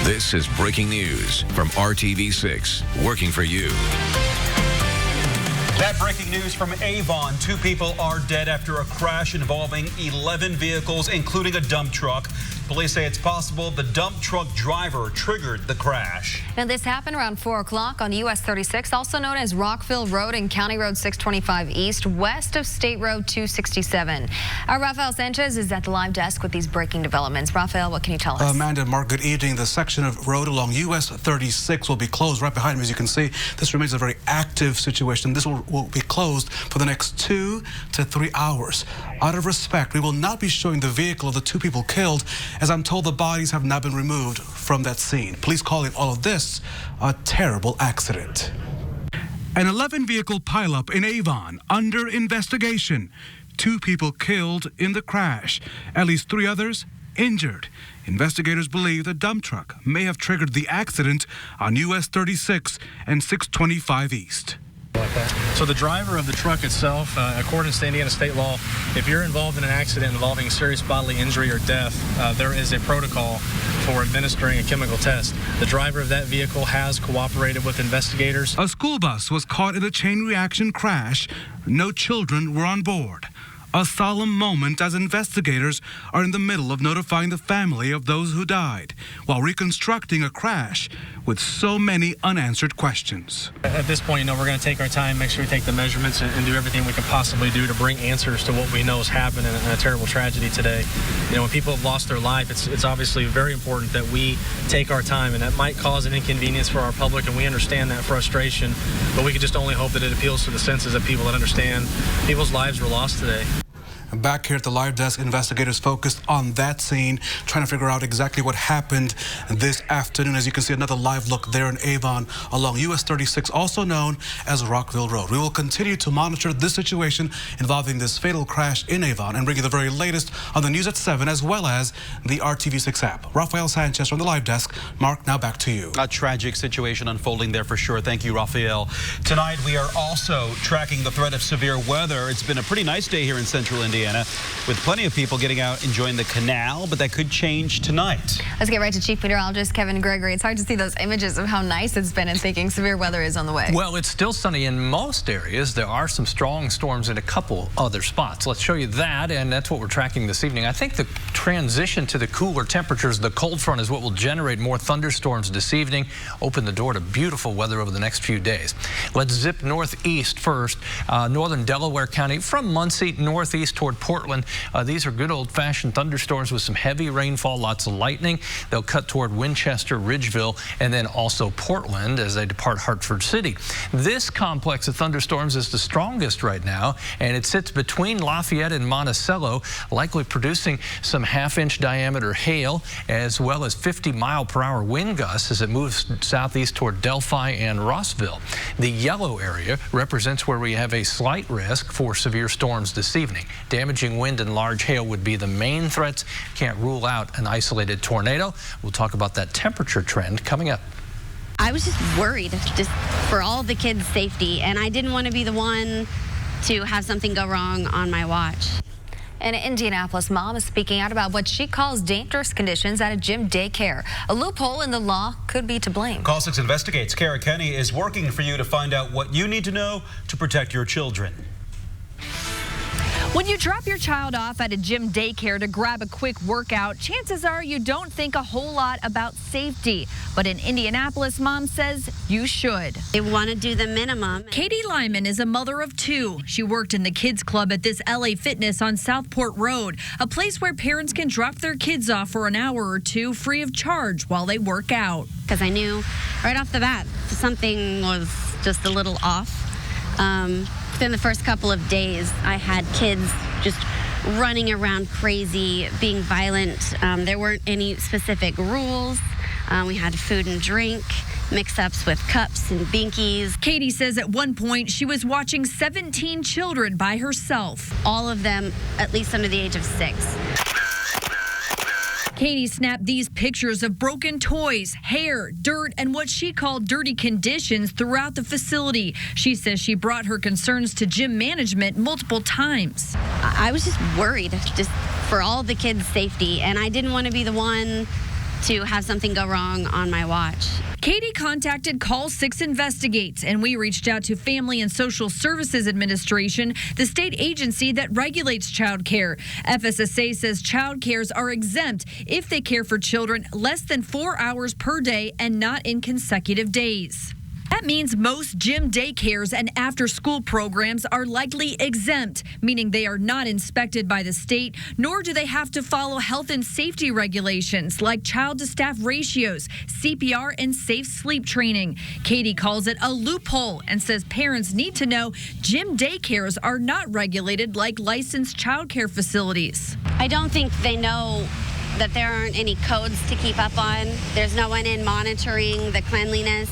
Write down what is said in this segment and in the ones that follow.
This is breaking news from RTV6, working for you. That breaking news from Avon. 2 people are dead after a crash involving 11 vehicles, including a dump truck. Police say it's possible the dump truck driver triggered the crash. Now, this happened around 4 o'clock on US 36, also known as Rockville Road and County Road 625 East, west of State Road 267. Our Rafael Sanchez is at the live desk with these breaking developments. Rafael, what can you tell us? Amanda and Mark, good evening. The section of road along US 36 will be closed right behind me. As you can see, this remains a very active situation. This will be closed for the next 2 to 3 hours. Out of respect, we will not be showing the vehicle of the 2 people killed, as I'm told the bodies have not been removed from that scene. Police calling all of this a terrible accident. An 11-vehicle pileup in Avon under investigation. 2 people killed in the crash. At least 3 others injured. Investigators believe the dump truck may have triggered the accident on US 36 and 625 East. So the driver of the truck itself, according to Indiana state law, if you're involved in an accident involving serious bodily injury or death, there is a protocol for administering a chemical test. The driver of that vehicle has cooperated with investigators. A school bus was caught in a chain reaction crash. No children were on board. A solemn moment as investigators are in the middle of notifying the family of those who died while reconstructing a crash with so many unanswered questions. At this point, we're going to take our time, make sure we take the measurements and do everything we can possibly do to bring answers to what we know has happened in a terrible tragedy today. When people have lost their life, it's obviously very important that we take our time, and that might cause an inconvenience for our public, and we understand that frustration, but we can just only hope that it appeals to the senses of people that understand people's lives were lost today. Back here at the live desk, investigators focused on that scene, trying to figure out exactly what happened this afternoon. As you can see, another live look there in Avon along US 36, also known as Rockville Road. We will continue to monitor this situation involving this fatal crash in Avon and bring you the very latest on the news at 7, as well as the RTV6 app. Rafael Sanchez from the live desk. Mark, now back to you. A tragic situation unfolding there for sure. Thank you, Rafael. Tonight, we are also tracking the threat of severe weather. It's been a pretty nice day here in central Indiana, with plenty of people getting out enjoying the canal, but that could change tonight. Let's get right to Chief Meteorologist Kevin Gregory. It's hard to see those images of how nice it's been and thinking severe weather is on the way. Well, it's still sunny in most areas. There are some strong storms in a couple other spots. Let's show you that, and that's what we're tracking this evening. I think the transition to the cooler temperatures, the cold front, is what will generate more thunderstorms this evening, open the door to beautiful weather over the next few days. Let's zip northeast first. Northern Delaware County from Muncie northeast toward Portland. These are good old-fashioned thunderstorms with some heavy rainfall, lots of lightning. They'll cut toward Winchester, Ridgeville, and then also Portland as they depart Hartford City. This complex of thunderstorms is the strongest right now, and it sits between Lafayette and Monticello, likely producing some half-inch diameter hail, as well as 50-mile-per-hour wind gusts as it moves southeast toward Delphi and Rossville. The yellow area represents where we have a slight risk for severe storms this evening. Damaging wind and large hail would be the main threats. Can't rule out an isolated tornado. We'll talk about that temperature trend coming up. I was just worried just for all the kids' safety, and I didn't want to be the one to have something go wrong on my watch. An Indianapolis mom is speaking out about what she calls dangerous conditions at a gym daycare. A loophole in the law could be to blame. Call 6 Investigates. Kara Kenny is working for you to find out what you need to know to protect your children. When you drop your child off at a gym daycare to grab a quick workout, chances are you don't think a whole lot about safety. But an Indianapolis mom says you should. They want to do the minimum. Katie Lyman is a mother of 2. She worked in the kids club at this LA Fitness on Southport Road, a place where parents can drop their kids off for an hour or 2 free of charge while they work out. Because I knew right off the bat something was just a little off. Within the first couple of days, I had kids just running around crazy, being violent. There weren't any specific rules. We had food and drink, mix-ups with cups and binkies. Katie says at one point she was watching 17 children by herself. All of them at least under the age of 6. Katie snapped these pictures of broken toys, hair, dirt, and what she called dirty conditions throughout the facility. She says she brought her concerns to gym management multiple times. I was just worried just for all the kids' safety, and I didn't want to be the one to have something go wrong on my watch. Katie contacted Call 6 Investigates, and we reached out to Family and Social Services Administration, the state agency that regulates child care. FSSA says child cares are exempt if they care for children less than 4 hours per day and not in consecutive days. That means most gym daycares and after-school programs are likely exempt, meaning they are not inspected by the state, nor do they have to follow health and safety regulations like child-to-staff ratios, CPR, and safe sleep training. Katie calls it a loophole and says parents need to know gym daycares are not regulated like licensed child care facilities. I don't think they know that there aren't any codes to keep up on. There's no one in monitoring the cleanliness.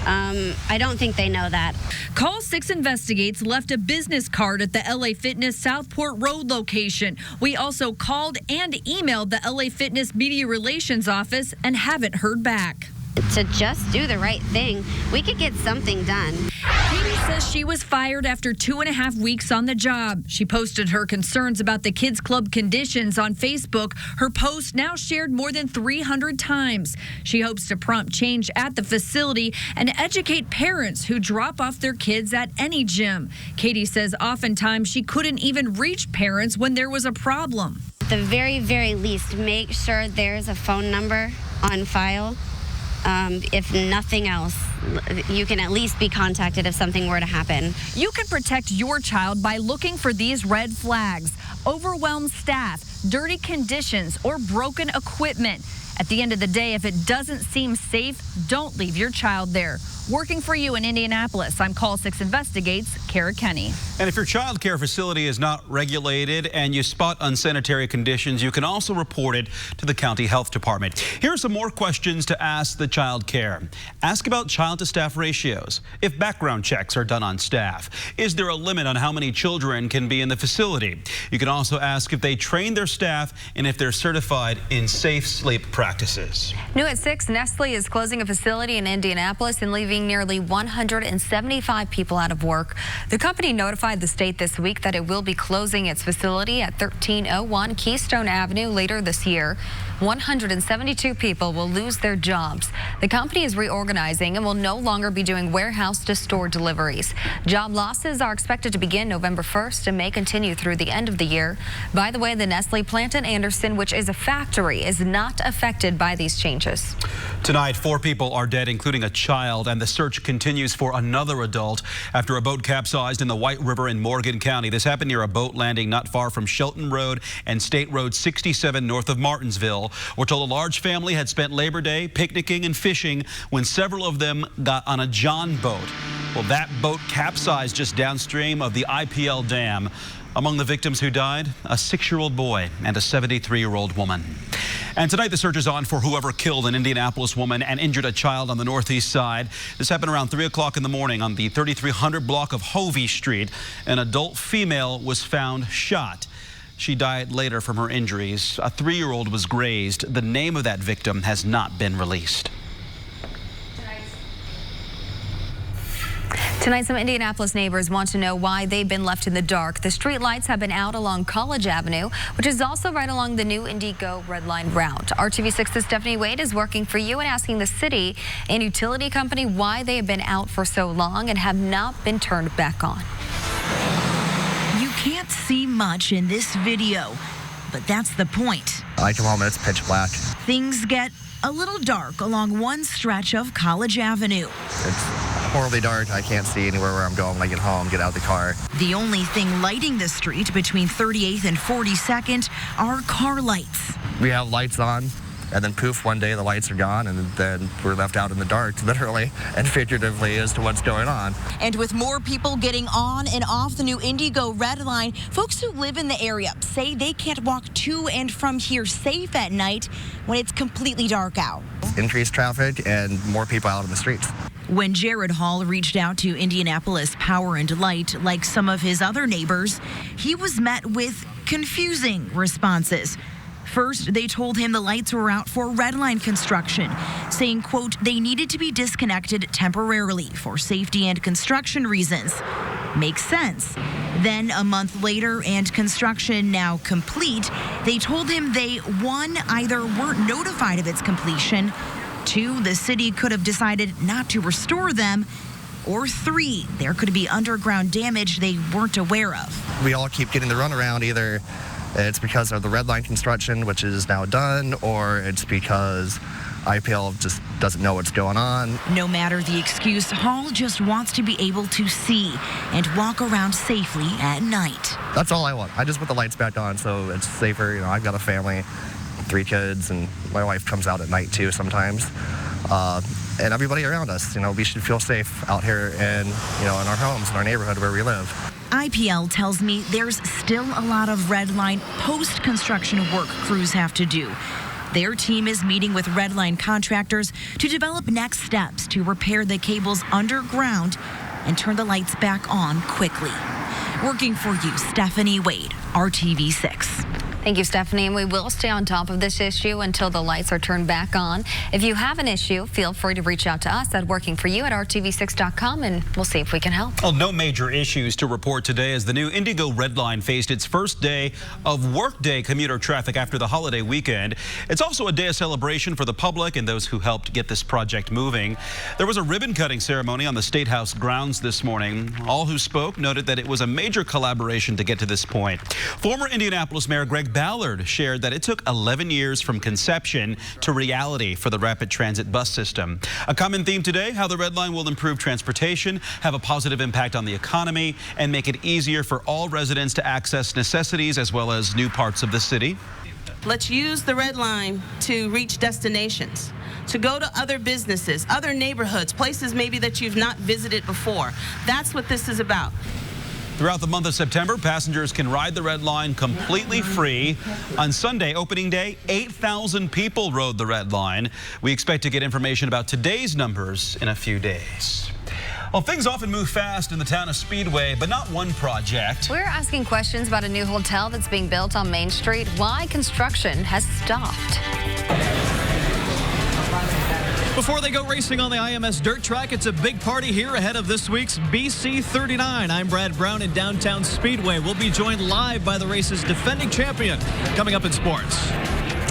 I don't think they know that. Call 6 Investigates left a business card at the LA Fitness Southport Road location. We also called and emailed the LA Fitness Media Relations office and haven't heard back. To just do the right thing, we could get something done. Katie says she was fired after 2.5 weeks on the job. She posted her concerns about the kids club conditions on Facebook. Her post now shared more than 300 times. She hopes to prompt change at the facility and educate parents who drop off their kids at any gym. Katie says oftentimes she couldn't even reach parents when there was a problem. At the very, very least, make sure there's a phone number on file. If nothing else, you can at least be contacted if something were to happen. You can protect your child by looking for these red flags: overwhelmed staff, dirty conditions, or broken equipment. At the end of the day, if it doesn't seem safe, don't leave your child there. Working for you in Indianapolis, I'm Call 6 Investigates, Kara Kenny. And if your child care facility is not regulated and you spot unsanitary conditions, you can also report it to the county health department. Here are some more questions to ask the child care. Ask about child-to-staff ratios. If background checks are done on staff. Is there a limit on how many children can be in the facility? You can also ask if they train their staff and if they're certified in safe sleep practices. New at 6, Nestle is closing a facility in Indianapolis and leaving nearly 175 people out of work. The company notified the state this week that it will be closing its facility at 1301 Keystone Avenue later this year. 172 people will lose their jobs. The company is reorganizing and will no longer be doing warehouse-to-store deliveries. Job losses are expected to begin November 1st and may continue through the end of the year. By the way, the Nestle plant in Anderson, which is a factory, is not affected by these changes. Tonight, 4 people are dead, including a child, and the search continues for another adult after a boat capsized in the White River in Morgan County. This happened near a boat landing not far from Shelton Road and State Road 67 north of Martinsville. We're told a large family had spent Labor Day picnicking and fishing when several of them got on a John boat. Well, that boat capsized just downstream of the IPL Dam. Among the victims who died, a 6-year-old boy and a 73-year-old woman. And tonight the search is on for whoever killed an Indianapolis woman and injured a child on the northeast side. This happened around 3 o'clock in the morning on the 3300 block of Hovey Street. An adult female was found shot. She died later from her injuries. A 3-year-old was grazed. The name of that victim has not been released. Tonight, some Indianapolis neighbors want to know why they've been left in the dark. The street lights have been out along College Avenue, which is also right along the new Indigo Red Line route. RTV6's Stephanie Wade is working for you and asking the city and utility company why they have been out for so long and have not been turned back on. You can't see much in this video, but that's the point. I come home and it's pitch black. Things get a little dark along one stretch of College Avenue. It's horribly dark. I can't see anywhere where I'm going when I get home, get out of the car. The only thing lighting the street between 38th and 42nd are car lights. We have lights on, and then poof, one day the lights are gone, and then we're left out in the dark, literally and figuratively, as to what's going on. And with more people getting on and off the new Indigo Red Line, folks who live in the area say they can't walk to and from here safe at night when it's completely dark out. Increased traffic and more people out on the streets. When Jared Hall reached out to Indianapolis Power and Light, like some of his other neighbors, he was met with confusing responses. First, they told him the lights were out for red line construction, saying, quote, they needed to be disconnected temporarily for safety and construction reasons. Makes sense. Then a month later, and construction now complete, they told him they, 1, either weren't notified of its completion, 2, the city could have decided not to restore them, or 3, there could be underground damage they weren't aware of. We all keep getting the runaround. Either it's because of the red line construction, which is now done, or it's because IPL just doesn't know what's going on. No matter the excuse, Hall just wants to be able to see and walk around safely at night. That's all I want. I just put the lights back on so it's safer. You know, I've got a family, 3 kids, and my wife comes out at night too sometimes. And everybody around us, you know, we should feel safe out here in, you know, in our homes, in our neighborhood where we live. IPL tells me there's still a lot of red line post-construction work crews have to do. Their team is meeting with red line contractors to develop next steps to repair the cables underground and turn the lights back on quickly. Working for you, Stephanie Wade, RTV6. Thank you, Stephanie. And we will stay on top of this issue until the lights are turned back on. If you have an issue, feel free to reach out to us at workingforyou@rtv6.com, and we'll see if we can help. Well, no major issues to report today as the new Indigo Red Line faced its first day of workday commuter traffic after the holiday weekend. It's also a day of celebration for the public and those who helped get this project moving. There was a ribbon-cutting ceremony on the State House grounds this morning. All who spoke noted that it was a major collaboration to get to this point. Former Indianapolis Mayor Greg Ballard shared that it took 11 years from conception to reality for the rapid transit bus system. A common theme today, how the Red Line will improve transportation, have a positive impact on the economy, and make it easier for all residents to access necessities as well as new parts of the city. Let's use the Red Line to reach destinations, to go to other businesses, other neighborhoods, places maybe that you've not visited before. That's what this is about. Throughout the month of September, passengers can ride the Red Line completely free. On Sunday, opening day, 8,000 people rode the Red Line. We expect to get information about today's numbers in a few days. Well, things often move fast in the town of Speedway, but not one project. We're asking questions about a new hotel that's being built on Main Street, why construction has stopped. Before they go racing on the IMS dirt track, it's a big party here ahead of this week's BC 39. I'm Brad Brown in downtown Speedway. We'll be joined live by the race's defending champion coming up in sports.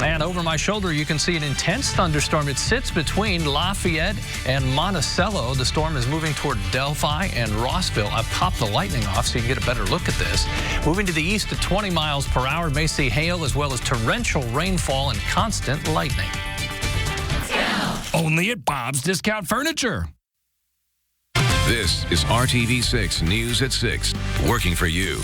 And over my shoulder, you can see an intense thunderstorm. It sits between Lafayette and Monticello. The storm is moving toward Delphi and Rossville. I've popped the lightning off so you can get a better look at this. Moving to the east at 20 miles per hour, may see hail as well as torrential rainfall and constant lightning. Only at Bob's Discount Furniture. This is RTV6 News at 6, working for you.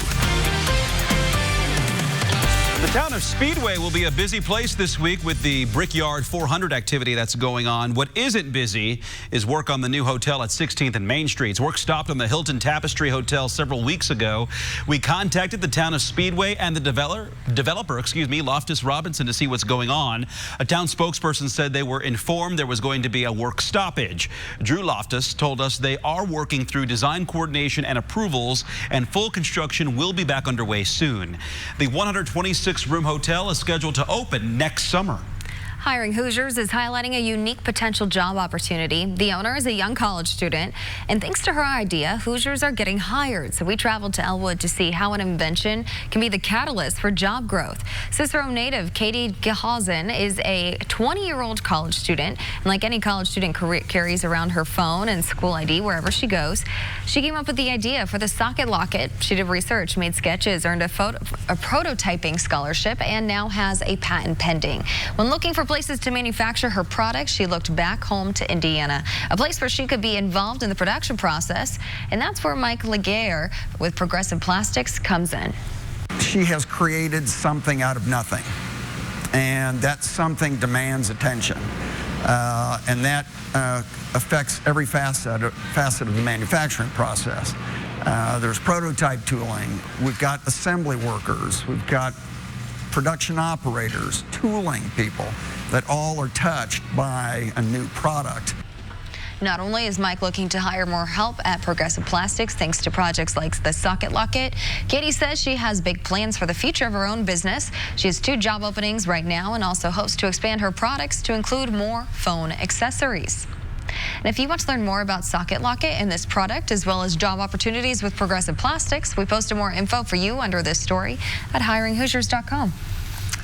The town of Speedway will be a busy place this week with the Brickyard 400 activity that's going on. What isn't busy is work on the new hotel at 16th and Main Streets. Work stopped on the Hilton Tapestry Hotel several weeks ago. We contacted the town of Speedway and the developer, Loftus Robinson, to see what's going on. A town spokesperson said they were informed there was going to be a work stoppage. Drew Loftus told us they are working through design coordination and approvals, and full construction will be back underway soon. The 126-room hotel is scheduled to open next summer. Hiring Hoosiers is highlighting a unique potential job opportunity. The owner is a young college student, and thanks to her idea, Hoosiers are getting hired. So we traveled to Elwood to see how an invention can be the catalyst for job growth. Cicero native Katie Gehausen is a 20-year-old college student, and like any college student, carries around her phone and school ID wherever she goes. She came up with the idea for the socket locket. She did research, made sketches, earned a prototyping scholarship, and now has a patent pending. When looking for places to manufacture her products, she looked back home to Indiana, a place where she could be involved in the production process, and that's where Mike Laguerre with Progressive Plastics comes in. She has created something out of nothing, and that something demands attention, and that affects every facet of the manufacturing process. There's prototype tooling, we've got assembly workers, we've got production operators, tooling people that all are touched by a new product. Not only is Mike looking to hire more help at Progressive Plastics thanks to projects like the Socket Locket, Katie says she has big plans for the future of her own business. She has 2 job openings right now and also hopes to expand her products to include more phone accessories. And if you want to learn more about Socket Locket and this product, as well as job opportunities with Progressive Plastics, we posted more info for you under this story at hiringhoosiers.com.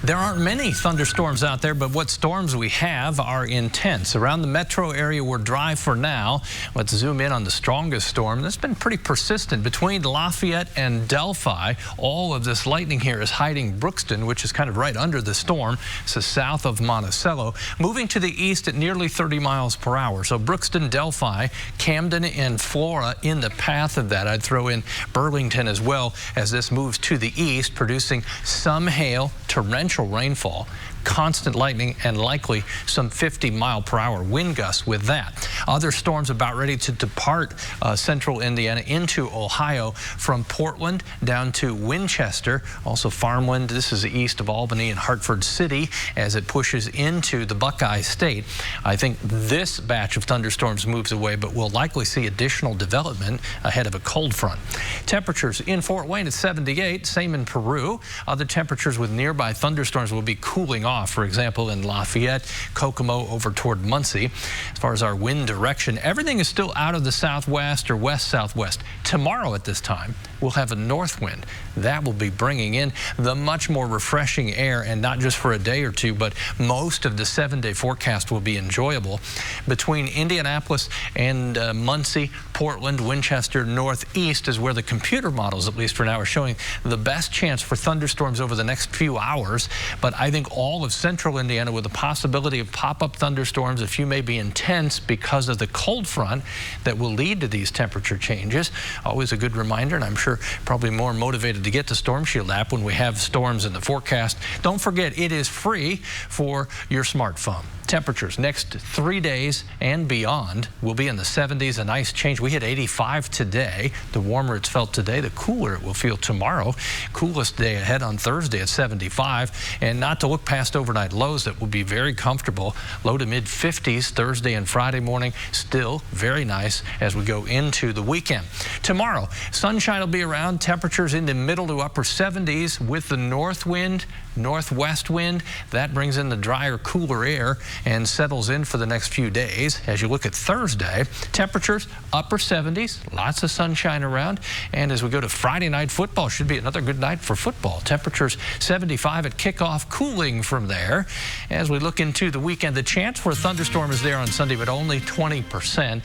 There aren't many thunderstorms out there, but what storms we have are intense. Around the metro area, we're dry for now. Let's zoom in on the strongest storm. That's been pretty persistent between Lafayette and Delphi. All of this lightning here is hiding Brookston, which is kind of right under the storm. This is south of Monticello, moving to the east at nearly 30 miles per hour. So Brookston, Delphi, Camden, and Flora in the path of that. I'd throw in Burlington as well as this moves to the east, producing some hail, torrential rainfall, constant lightning, and likely some 50-mile-per-hour wind gusts with that. Other storms about ready to depart central Indiana into Ohio from Portland down to Winchester, also farmland. This is east of Albany and Hartford City as it pushes into the Buckeye State. I think this batch of thunderstorms moves away, but we'll likely see additional development ahead of a cold front. Temperatures in Fort Wayne at 78, same in Peru. Other temperatures with nearby thunderstorms will be cooling off. For example, in Lafayette, Kokomo over toward Muncie. As far as our wind direction, everything is still out of the southwest or west-southwest. Tomorrow at this time, we'll have a north wind. That will be bringing in the much more refreshing air, and not just for a day or two, but most of the 7-day forecast will be enjoyable. Between Indianapolis and Muncie, Portland, Winchester, northeast is where the computer models, at least for now, are showing the best chance for thunderstorms over the next few hours. But I think all of central Indiana, with the possibility of pop-up thunderstorms, a few may be intense because of the cold front that will lead to these temperature changes. Always a good reminder, and I'm sure probably more motivated to get the Storm Shield app when we have storms in the forecast. Don't forget, it is free for your smartphone. Temperatures next 3 days and beyond will be in the 70s. A nice change. We hit 85 today. The warmer it's felt today, the cooler it will feel tomorrow. Coolest day ahead on Thursday at 75. And not to look past overnight lows that will be very comfortable. Low to mid 50s Thursday and Friday morning. Still very nice as we go into the weekend. Tomorrow, sunshine will be around. Temperatures in the middle to upper 70s with the north wind, northwest wind. That brings in the drier, cooler air and settles in for the next few days. As you look at Thursday, temperatures upper 70s, lots of sunshine around. And as we go to Friday night football, should be another good night for football. Temperatures 75 at kickoff, cooling from there. As we look into the weekend, the chance for a thunderstorm is there on Sunday, but only 20%.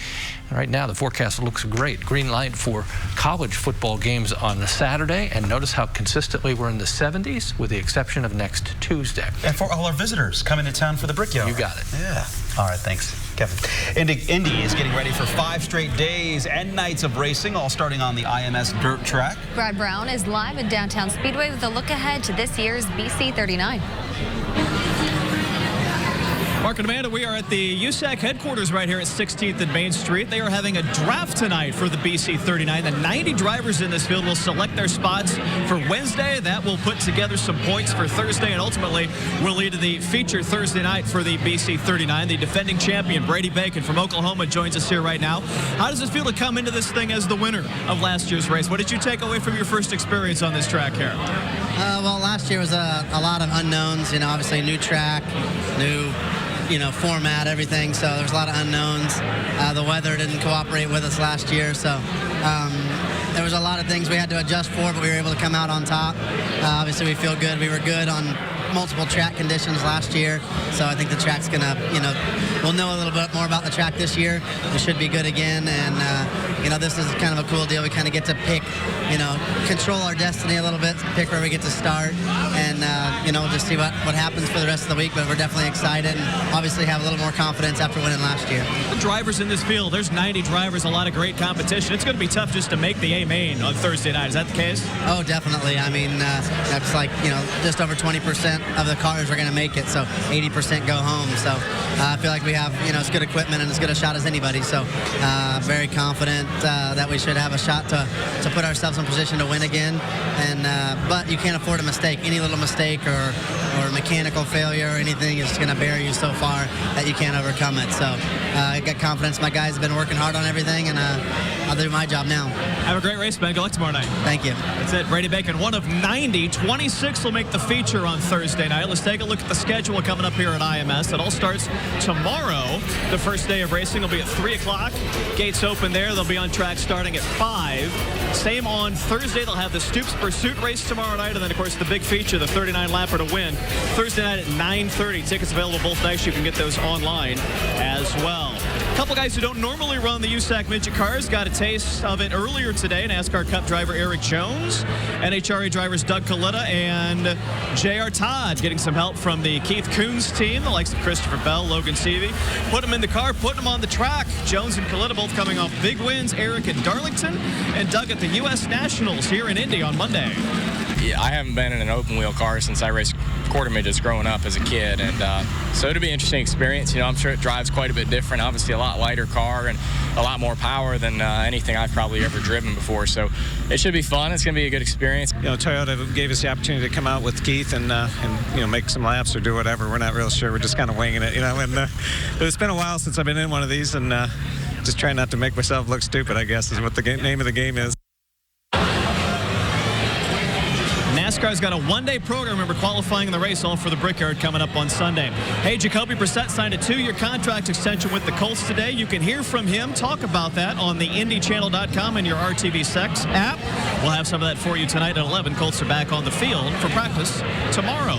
Right now, the forecast looks great. Green light for college football games on Saturday. And notice how consistently we're in the 70s, with the exception of next Tuesday. And for all our visitors coming to town for the Brickyard. You got it. Yeah. All right, thanks, Kevin. Indy is getting ready for 5 straight days and nights of racing, all starting on the IMS dirt track. Brad Brown is live at Downtown Speedway with a look ahead to this year's BC 39. Mark and Amanda, we are at the USAC headquarters right here at 16th and Main Street. They are having a draft tonight for the BC 39. The 90 drivers in this field will select their spots for Wednesday. That will put together some points for Thursday, and ultimately will lead to the feature Thursday night for the BC 39. The defending champion, Brady Bacon from Oklahoma, joins us here right now. How does it feel to come into this thing as the winner of last year's race? What did you take away from your first experience on this track here? Well, last year was a lot of unknowns. You know, obviously new track, new format, everything. So there's a lot of unknowns. The weather didn't cooperate with us last year, so there was a lot of things we had to adjust for, but we were able to come out on top. Obviously, we feel good. We were good on multiple track conditions last year, so I think the track's gonna, we'll know a little bit more about the track this year. We should be good again, and this is kind of a cool deal. We kind of get to pick, control our destiny a little bit, pick where we get to start, and we'll just see what happens for the rest of the week. But we're definitely excited, and obviously have a little more confidence after winning last year. The drivers in this field, there's 90 drivers, a lot of great competition. It's going to be tough just to make the A-main on Thursday night. Is that the case? Oh, definitely. I mean, that's like just over 20% of the cars are going to make it, so 80% go home. So I feel like we have, as good equipment and as good a shot as anybody. So very confident that we should have a shot to put ourselves in position to win again. But you can't afford a mistake. Any little mistake or mechanical failure or anything is going to bury you so far that you can't overcome it. So I got confidence. My guys have been working hard on everything, and I'll do my job now. Have a great race, Ben. Good luck tomorrow night. Thank you. That's it. Brady Bacon, one of 90. 26 will make the feature on Thursday night. Let's take a look at the schedule coming up here at IMS. It all starts tomorrow. The first day of racing will be at 3 o'clock. Gates open there. They'll be on track starting at 5. Same on Thursday. They'll have the Stoops Pursuit race tomorrow night. And then, of course, the big feature, the 39-lapper to win. Thursday night at 9:30. Tickets available both nights. You can get those online as well. A couple guys who don't normally run the USAC midget cars got a taste of it earlier today. NASCAR Cup driver Eric Jones, NHRA drivers Doug Coletta and J.R. Todd getting some help from the Keith Coons team, the likes of Christopher Bell, Logan Seavey. Put them in the car, putting them on the track. Jones and Coletta both coming off big wins. Eric at Darlington and Doug at the U.S. Nationals here in Indy on Monday. Yeah, I haven't been in an open wheel car since I raced quarter midgets growing up as a kid, and so it'll be an interesting experience. I'm sure it drives quite a bit different. Obviously, a lot lighter car and a lot more power than anything I've probably ever driven before. So it should be fun. It's going to be a good experience. Toyota gave us the opportunity to come out with Keith and make some laps or do whatever. We're not real sure. We're just kind of winging it, And but it's been a while since I've been in one of these, and just trying not to make myself look stupid, I guess, is what the name of the game is. NASCAR's got a one-day program, remember, qualifying in the race, all for the Brickyard coming up on Sunday. Hey, Jacoby Brissett signed a 2-year contract extension with the Colts today. You can hear from him, talk about that on the IndyChannel.com and your RTV6 app. We'll have some of that for you tonight at 11. Colts are back on the field for practice tomorrow.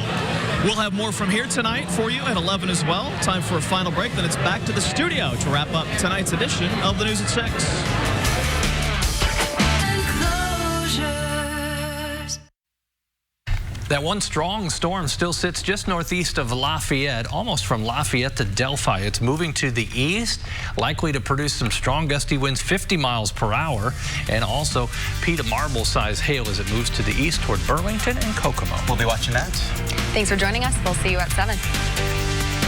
We'll have more from here tonight for you at 11 as well. Time for a final break, then it's back to the studio to wrap up tonight's edition of the News at 6. That one strong storm still sits just northeast of Lafayette, almost from Lafayette to Delphi. It's moving to the east, likely to produce some strong gusty winds, 50 miles per hour, and also Peta marble-sized hail as it moves to the east toward Burlington and Kokomo. We'll be watching that. Thanks for joining us. We'll see you at 7.